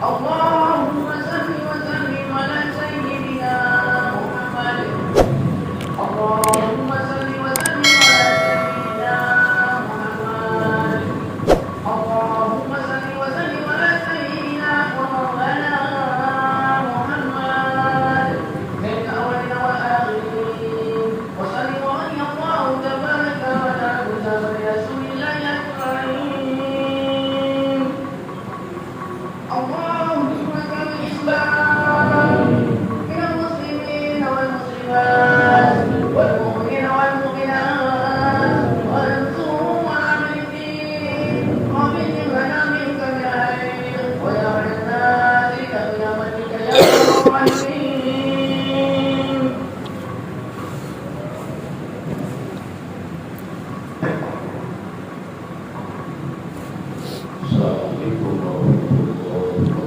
اللهم صل وسلم على سيدنا محمد. اللهم صل وسلم على سيدنا محمد. اللهم صل وسلم على سيدنا مولانا محمد من الأولين والآخرين. وصل ورضي الله تبارك وتعالى برسول الله الكريم. اللهم كن الإسلام من المسلمين والمسلمات والمؤمنين والمؤمنات وانصرهم على الدين ومن منامك بالخير ويا الناس بقيامتك يا رب العالمين. Assalamualaikum warahmatullahi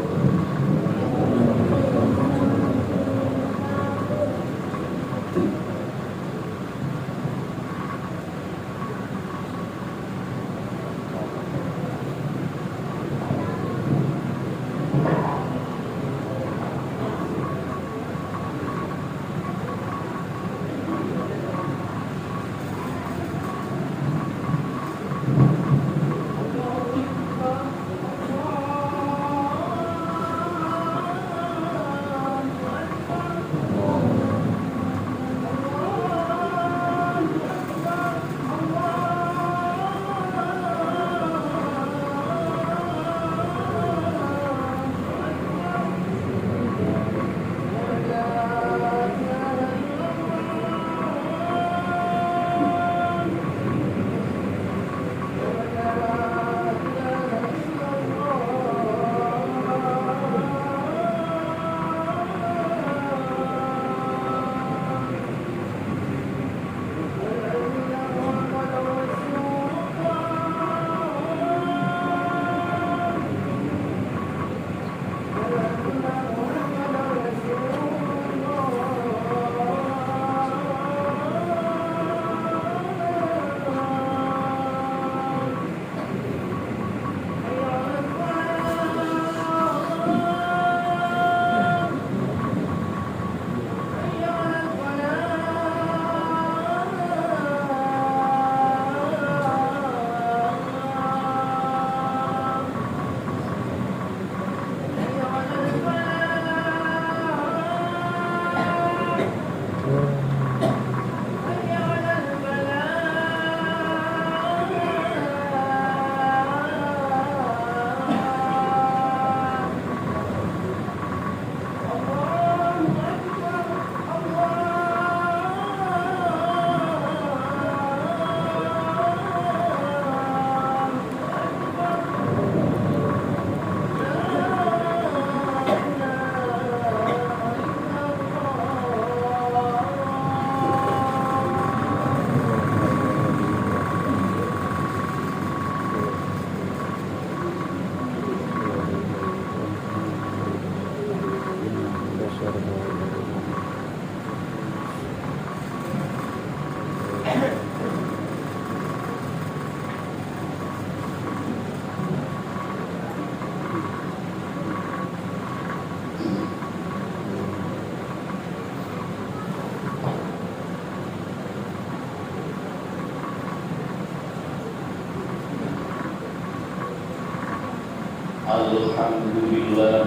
Alhamdulillah,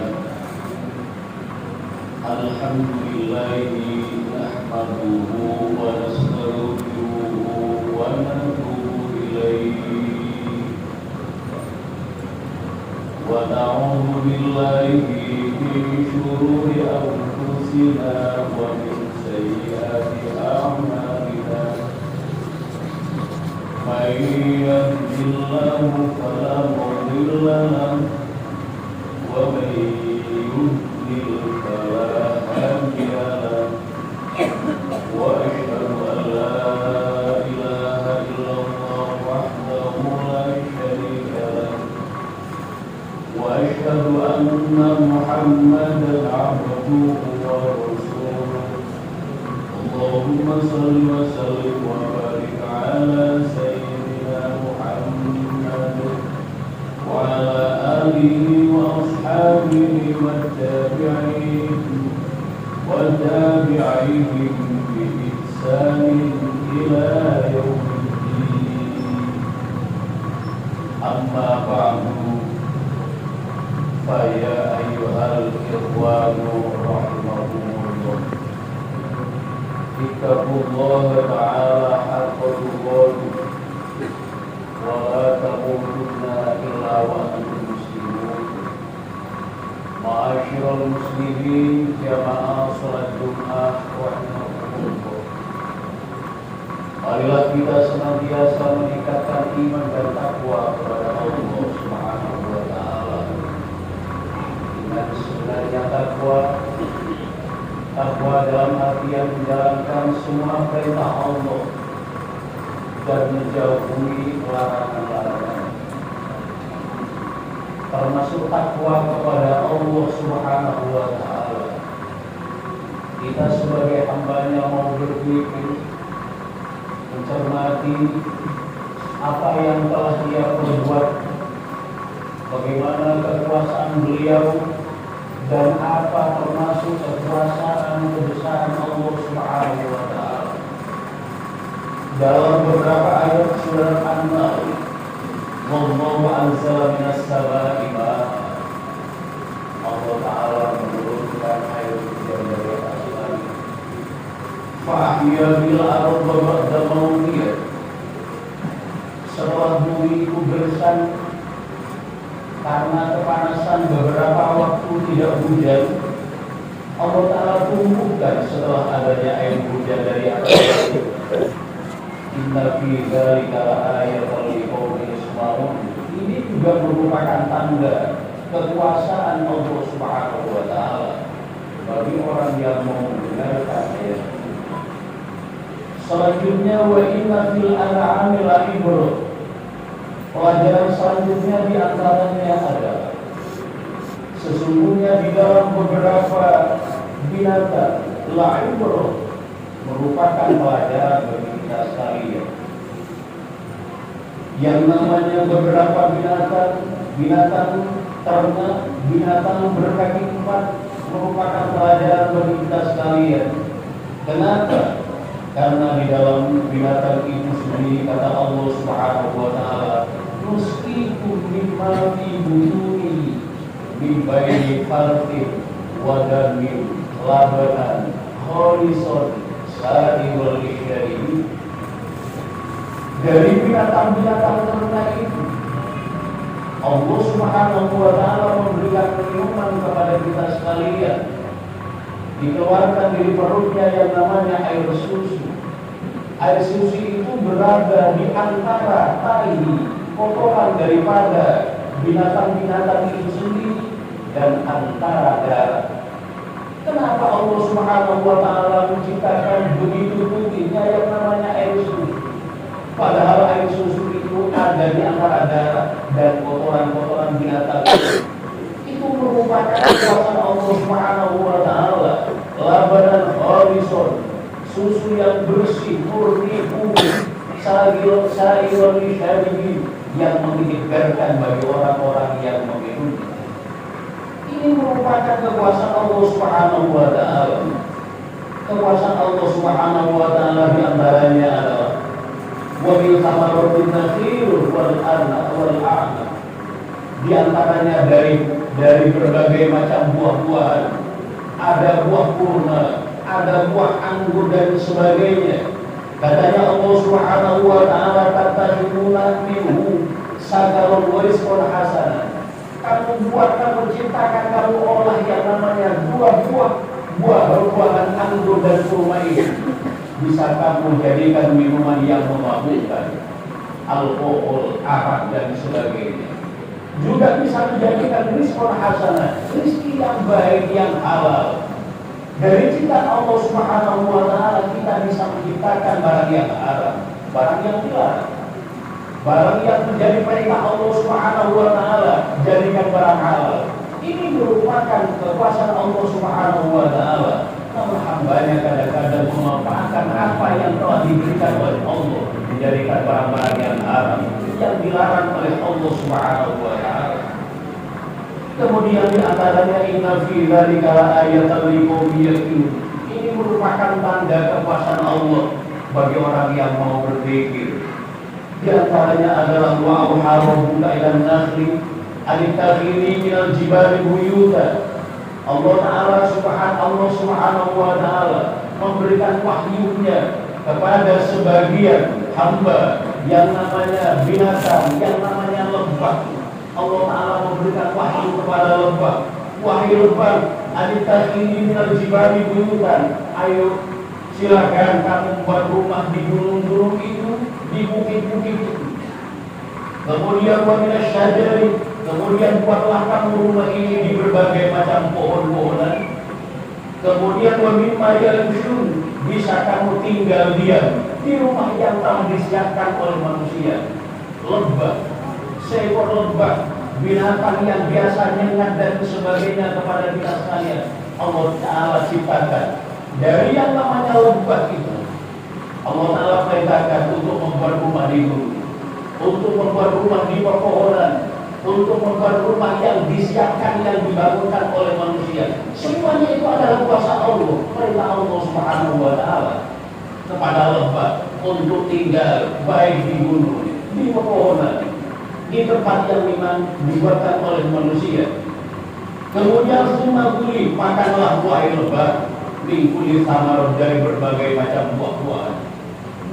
alhamdulillahi nahmaduhu wa nastaghfiruhu wa natubu ilaihi wa na'udzu billahi min shururi anfusina wa min sayyiati a'malina. May yahdihillahu fala mudilla lahu ومن يضلل فلا هادي له واشهد ان لا اله الا الله وحده لا شريك له واشهد ان محمدا عبده ورسوله. اللهم صل وسلم وبارك على سيدنا محمد وعلى آله وأصحابه والتابعين بإحسان إلى يوم الدين. أما بعد فيا أيها الإخوان رحمكم الله، اتقوا الله تعالى حق تقاته ولا تموتن إلا وأنتم مسلمون. معاشر المسلمين jamaah salat Jumat rahimakumullah, marilah kita senantiasa meningkatkan iman dan takwa kepada Allah Subhanahu wa taala. Dengan sebenarnya takwa dalam artian menjalankan semua perintah Allah dan menjauhi larangan-larangan, termasuk takwa kepada Allah Subhanahu wa taala. Kita sebagai hambanya mau berpikir, mencermati apa yang telah Dia perbuat, bagaimana kekuasaan Beliau, dan apa termasuk kekuasaan kebesaran Allah Subhanahu wa taala. Dalam beberapa ayat surat An-Nahl, wallahu anzala minas samaa'i ma'an, Allah taala menurunkan air hujan dari atas langit. Fa'ahya bil arda ba'da mautiha, setelah bumi itu bersand karena kepanasan beberapa waktu tidak hujan, Allah taala tumbuhkan setelah adanya air hujan dari atas langit. Inna fi dzalika la'ayatan liqaumin yasma'un. Ini juga merupakan tanda kekuasaan Allah Subhanahu wa taala bagi orang yang mau mendengarkan ayat. Selanjutnya, wa inna fil an'ami la'ibrah. Pelajaran selanjutnya di antaranya adalah sesungguhnya di dalam beberapa binatang la'ibrah merupakan pelajaran bagi kita sekalian. Yang namanya beberapa binatang ternak, binatang berkaki empat merupakan pelajaran bagi kita sekalian. Kenapa? Karena di dalam binatang itu sendiri kata Allah Subhanahu wa taala, "Nusqikum mimma fi butuni min baini farqin wa damin labanan khalisan sa'irul lisyari." Dari binatang-binatang ternak itu Allah Subhanahu wa taala memberikan minuman kepada kita sekalian. Dikeluarkan dari perutnya yang namanya air susu. Air susu itu berada di antara tai, kotoran daripada binatang-binatang itu sendiri dan antara darah. Kenapa Allah Subhanahu wa taala menciptakan begitu putihnya yang namanya air susu? Padahal air susu itu ada di antara darah dan kotoran-kotoran binatang. Itu merupakan kekuasaan Allah Subhanahu wa taala. Labanan khalisun, susu yang bersih, murni, putih, sa'irul lisyari, yang menyegarkan bagi orang-orang yang meminumnya. Ini merupakan kekuasaan Allah Subhanahu wa taala. Kekuasaan Allah Subhanahu wa taala di antaranya adalah wa bil thamaratin nakhil wal a'nab. Di antaranya dari berbagai macam buah-buahan, ada buah kurma, ada buah anggur dan sebagainya. Katanya Allah Subhanahu wa taala, tatajuna minhu sagarun wa rizqan hasanah. Kamu ciptakan, kamu olah yang namanya buah-buahan anggur dan kurma itu bisa kamu jadikan minuman yang memabukkan, alkohol, arak dan sebagainya. Juga bisa menjadikan rizqan hasanah, rizki yang baik, yang halal. Dari ciptaan Allah Subhanahu wa taala kita bisa menciptakan barang yang haram, barang yang dilarang. Barang yang menjadi perintah Allah Subhanahu wa taala jadikan barang halal. Ini merupakan kekuasaan Allah Subhanahu wa taala. Namun hambanya kadang-kadang memanfaatkan apa yang telah diberikan oleh Allah menjadikan barang-barang yang haram, yang dilarang oleh Allah Subhanahu wa taala. Kemudian di antaranya inna fi dzalika ayatan liqaumin yaqilun. Ini merupakan tanda kekuasaan Allah bagi orang yang mau berpikir. Di antaranya adalah wa auharabbuka ilan nakhli anittakhidhi minal jibali buyuta. Allah Subhanahu wa taala memberikan wahyunya kepada sebagian hamba yang namanya binatang, yang namanya lebah. Allah taala memberikan wahyu kepada lebah. Wahyu lebah, anittakhidhi minal jibali buyutan. Ayo silakan kamu buat rumah di gunung-gunung itu, di bukit-bukit itu. Kemudian wa minasyajari, kemudian buatlah kamu rumah ini di berbagai macam pohon-pohonan. Kemudian wa mimma yalbishun, bisa kamu tinggal diam di rumah yang telah disiapkan oleh manusia. Lebah, seekor lebah, binatang yang biasa nyengat dan sebagainya kepada kita sekalian, Allah Ta'ala ciptakan dari yang namanya lebah itu. Allah Ta'ala perintahkan untuk membuat rumah di gunung, untuk membuat rumah di pepohonan, untuk membuat rumah yang disiapkan, yang dibangunkan oleh manusia. Semuanya itu adalah kuasa Allah, perintah Allah Subhanahu wa taala kepada lebah untuk tinggal baik di gunung, di pepohonan, di tempat yang memang dibuatkan oleh manusia. Kemudian semua kuli, makanlah wahai lebah, mingkuli samarot, dari berbagai macam buah-buahan.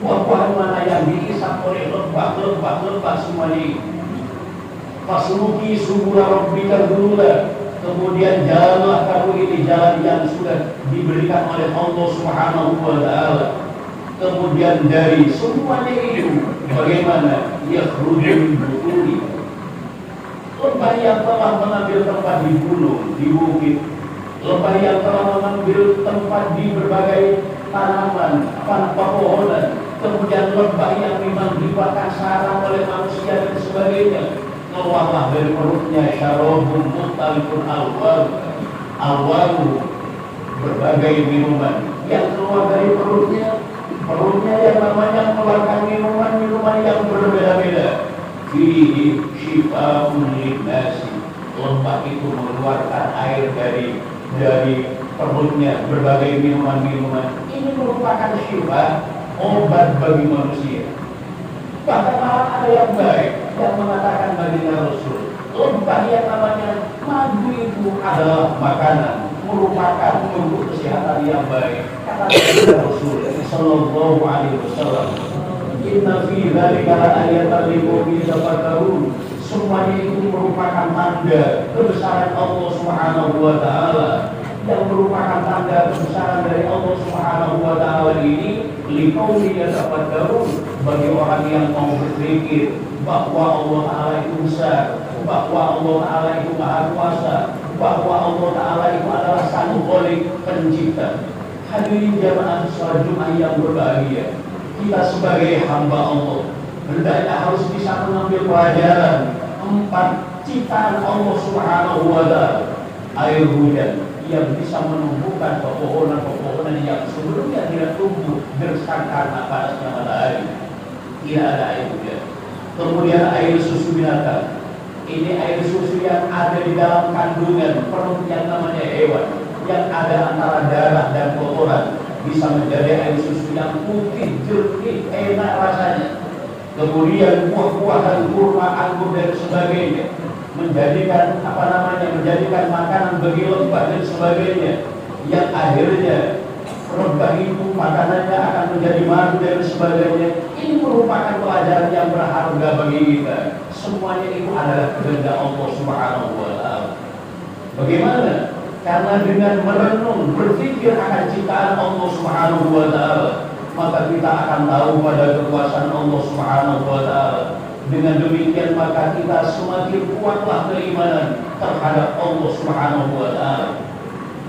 Buah-buahan mana yang diisap oleh lebah semuanya ini. Fasluki subula rabbika dzulula, kemudian jalanlah kamu ini jalan yang sudah diberikan oleh Allah Subhanahu wa taala. Kemudian dari semuanya itu bagaimana? Yakhrujul butuni, lebah yang telah mengambil tempat di gunung, di bukit, lebah yang telah mengambil tempat di berbagai tanaman, pepohonan, kemudian lebah yang memang dibuatkan sarang oleh manusia dan sebagainya. Keluarlah dari perutnya syarabun mukhtalifun alwanu, berbagai minuman yang keluar dari perutnya yang namanya mengeluarkan minuman yang berbeda-beda. Fihi shifaa'un linnasi, lebah itu mengeluarkan air dari perutnya, berbagai minuman. Ini merupakan syifa, obat bagi manusia. Bahkan malah ada yang baik yang mengatakan baginda Rasul, lebah yang namanya madu itu adalah makanan, merupakan untuk kesehatan yang baik. Kata baginda Rasul sallallahu alaihi wasallam, inna fi dzalika ayatan liqaumin yatafakkarun. Semuanya itu merupakan tanda kebesaran Allah Subhanahu wa taala, yang merupakan tanda kebesaran dari Allah Subhanahu wa taala ini liqaumin yatafakkarun, bagi orang yang mau berpikir bahwa Allah Ta'ala itu besar, bahwa Allah Ta'ala itu maha kuasa, bahwa Allah Ta'ala itu adalah sang Khalik, pencipta. Hadirin jamaah sholat Jumat yang berbahagia, kita sebagai hamba Allah hendaknya harus bisa mengambil pelajaran 4 ciptaan Allah Subhanahu wa taala. Air hujan yang bisa menumbuhkan pepohonan yang sebelumnya tidak tumbuh berdasarkan karena panasnya matahari, tidak ada air hujan. Kemudian air susu binatang, ini air susu yang ada di dalam kandungan perut yang namanya hewan, yang ada antara darah dan kotoran, bisa menjadi air susu yang putih, jernih, enak rasanya. Kemudian buah-buahan, kurma, anggur dan sebagainya, menjadikan menjadikan makanan bagi lebah dan sebagainya, yang akhirnya lebah itu makanannya akan menjadi madu dan sebagainya. Ini merupakan pelajaran yang berharga bagi kita. Semuanya itu adalah kehendak Allah Subhanahu wa taala. Bagaimana? Karena dengan merenung, berpikir akan ciptaan Allah Subhanahu wa taala, maka kita akan tahu pada kekuasaan Allah Subhanahu wa taala. Dengan demikian maka kita semakin kuatlah keimanan terhadap Allah Subhanahu wa taala.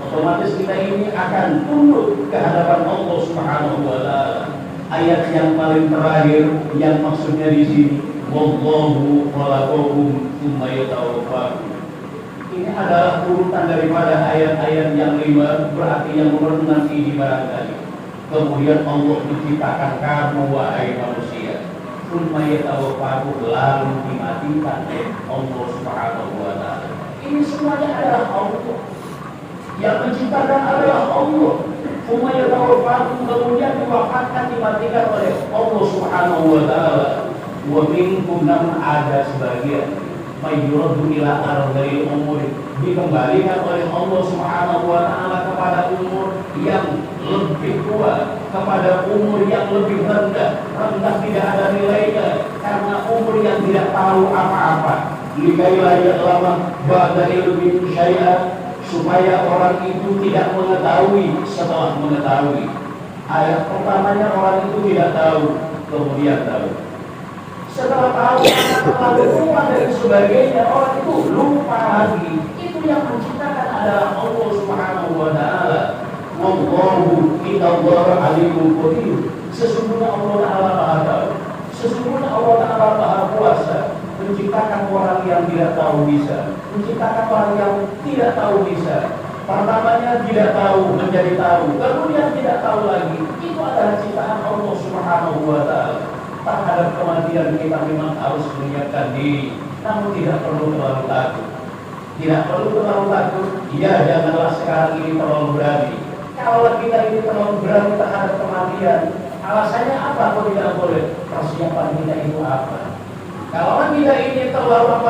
Otomatis kita ini akan tunduk ke hadapan Allah Subhanahu wa taala. Ayat yang paling terakhir yang maksudnya di sini, wallahu khalaqakum tsumma yatawaffakum. Ini adalah urutan daripada ayat-ayat yang 5, berarti yang nomor 6 ini barangkali. Kemudian Allah menciptakan kamu wahai manusia, tsumma yatawaffakum, lalu dimatikan Allah Subhanahu wa taala. Ini semuanya adalah Allah. Yang menciptakan adalah Allah. Umaya tawaffakum, kemudian diwafatkan, dimatikan oleh Allah Subhanahu wa taala. Wa minkum, namun ada sebagian mayyuradu ila ardhil umur, dikembalikan oleh Allah Subhanahu wa taala kepada umur yang lebih tua, kepada umur yang lebih rendah tidak ada nilainya, karena umur yang tidak tahu apa-apa. Likailah ya'lama ba'da ilmin syai'an, supaya orang itu tidak mengetahui setelah mengetahui. Ayat pertamanya orang itu tidak tahu, kemudian tahu. Setelah tahu, lalu lupa dan sebagainya, orang itu lupa lagi. Itu yang menciptakan adalah Allah Subhanahu wa taala. Wallahu innallaha alimun qadir. Sesungguhnya Allah Ta'ala Maha tahu. Sesungguhnya Allah Ta'ala Maha kuasa menciptakan orang yang tidak tahu bisa, menciptakan orang yang tidak tahu bisa. Pertamanya tidak tahu menjadi tahu, kemudian tidak tahu lagi. Itu adalah ciptaan Allah Subhanahu wa taala. Terhadap kematian kita memang harus menyiapkan diri, namun tidak perlu terlalu takut. Tidak perlu terlalu takut. Ya, janganlah sekarang ini terlalu berani. Kalau kita ini terlalu berani terhadap kematian, alasannya apa kok tidak boleh? Persiapan kita itu apa? Kalau kita ini terlalu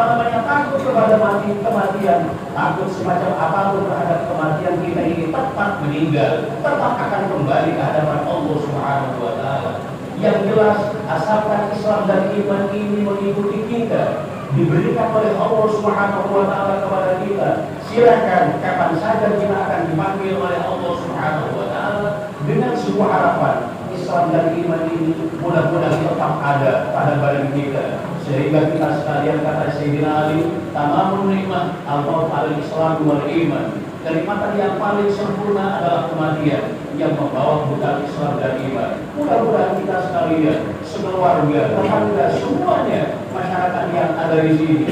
takut kepada kematian, takut semacam apapun terhadap kematian, kita ini tetap meninggal, tetap akan kembali ke hadapan Allah Subhanahu wa taala. Yang jelas, asalkan Islam dan iman ini mengikuti kita, diberikan oleh Allah Subhanahu wa taala kepada kita, silakan kapan saja kita akan dipanggil oleh Allah Subhanahu wa taala dengan sebuah harapan. Islam dan iman ini mudah-mudahan tetap ada pada badan kita, sehingga kita sekalian, kata Sayyidina Ali, tamamun nikmah al-maut al-Islam wal iman. Kenikmatan yang paling sempurna adalah kematian yang membawa bekal Islam dan iman. Mudah-mudahan kita sekalian, sekeluarga, tetangga, semuanya masyarakat yang ada di sini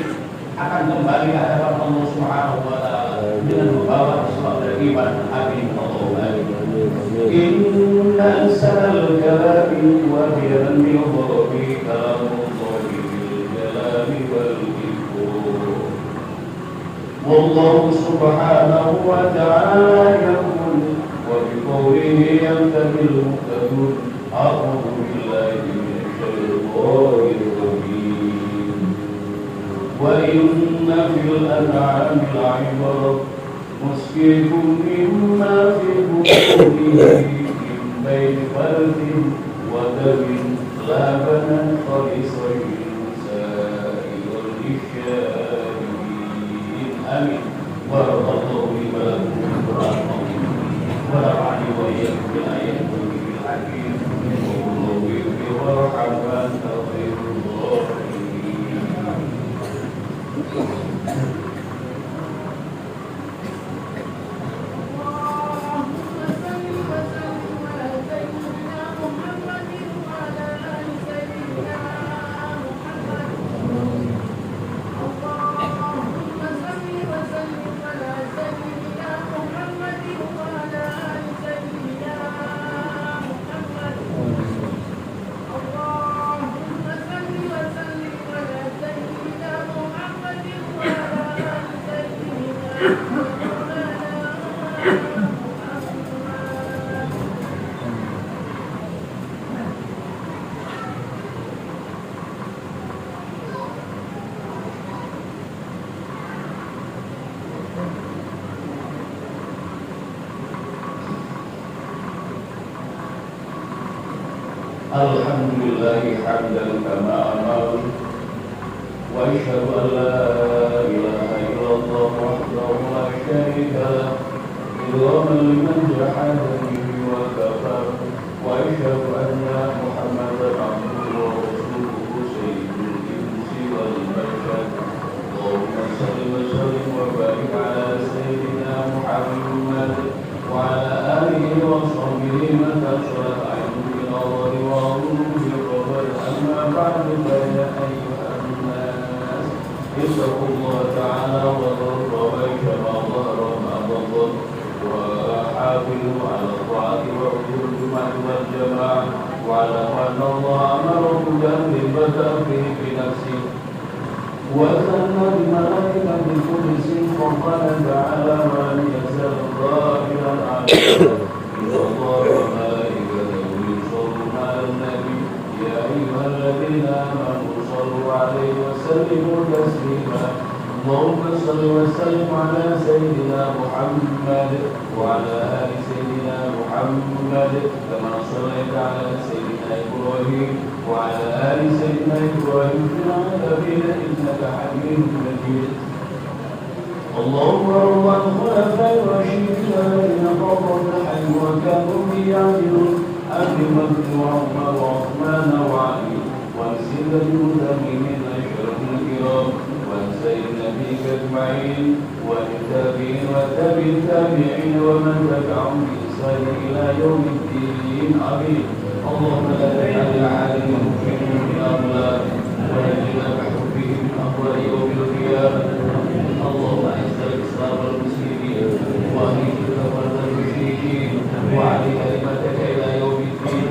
akan kembali ke hadapan Allah Subhanahu wa taala dengan membawa Islam dan iman. Amin. Inna asal kalami wa bi'an yuhrabi kalamullahi bil jalali wal ikram. Wallahu subhanahu wa ta'ala yaqul wa biqawlihi yantahil muhtadun. A'udhu billahi minasyaitonir rajim. Wa inna fil an'ami la'ibrah musqikum mimma fi butunihi min bayni farthin wa damin labanan khalisan sa'igan lisharibin. Amin. Barakallahu li wa lakum fil Qur'an wa nafa'ani wa iyyakum bil ayati wal dhikril hakim. Wallahu yuhibbu wa yuhibbu. Alhamdulillahi hamdan kama amal, wa asyhadu an la ilaha illallah wahdahu la syarika lah, idhaman liman jahada bihi wa kafar, wa asyhadu anna Muhammadan abduhu wa rasuluhu sayyidul insi wal bashar. Allahumma salli wa sallim wa barik ala sayyidina Muhammad wa ala alihi wa sahbihi man tasharat aynuhu الله وعظمه الخبر. أما بعد فيا أيها الناس اتقوا الله تعالى وذروا عيش ما ظهر ما بطن وحافظوا على الطاعة وحضور الجمعة والجماعة واعلموا أن الله أمركم بأمر بدأ به بنفسه وأنزلنا بملائكة القدس فقال تعالى وأن يزال ظاهرا عليه إن الله وملائكته يصلون على النبي يا أيها الذين آمنوا صلوا عليه وسلموا تسليما اللهم صل وسلم على سيدنا محمد وعلى آل سيدنا محمد كما صليت على سيدنا إبراهيم وعلى آل سيدنا إبراهيم في العالمين إنك حميد مجيد اللهم ارض عن الخلفاء الراشدين الذين قضوا الحي وكانوا به يعدلون أبي بكر وعمر وعثمان وعلي وعن سيدة المتممين أشرف الكرام وعن سيد نبيك أجمعين وعن التابعين وتابع التابعين ومن تبعهم بإحسان إلى يوم الدين آمين اللهم لا تجعل العالم المؤمنين من أغلال ونجنا بحبهم من أهوال يوم القيامة اللهم أعز الإسلام والمسلمين وأهل الكفرة المشركين وعلي كلمتك إلى يوم الدين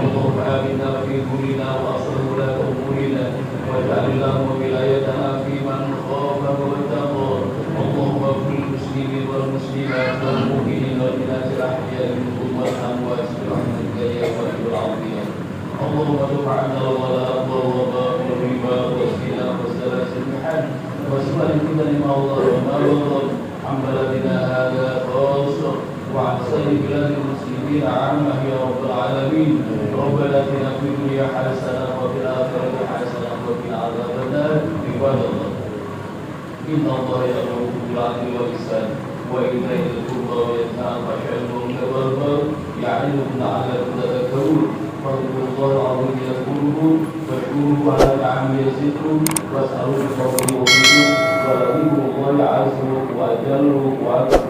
اللهم آمنا في كلنا وأصلح ولاة أمورنا واجعل اللهم ولايتنا في من خافك واتقاك اللهم اغفر للمسلمين والمسلمات والمؤمنين والمؤمنات الأحياء منهم والأموات برحمتك يا واحد العظيم اللهم ارفع عنا الغلاء والوباء والربا والزنا والسلاسل بحج واسمع الفتن ما الله وما بطل عن بلدنا هذا خاصة وعن سائر بلاد المسلمين عامة يا رب العالمين ربنا اتنا في الدنيا حسنة وفي الآخرة حسنة وقنا عذاب النار عباد الله إن الله يأمركم بالعدل والإحسان وإيتاء ذي القربى وينهى عن الفحشاء والمنكر والبغي يعظكم لعلكم تذكرون فاذكروا الله العظيم يذكركم واشكروه على نعمه يزدكم واسألوه بفضله وفضله ولذكر الله عز وجل وأكبر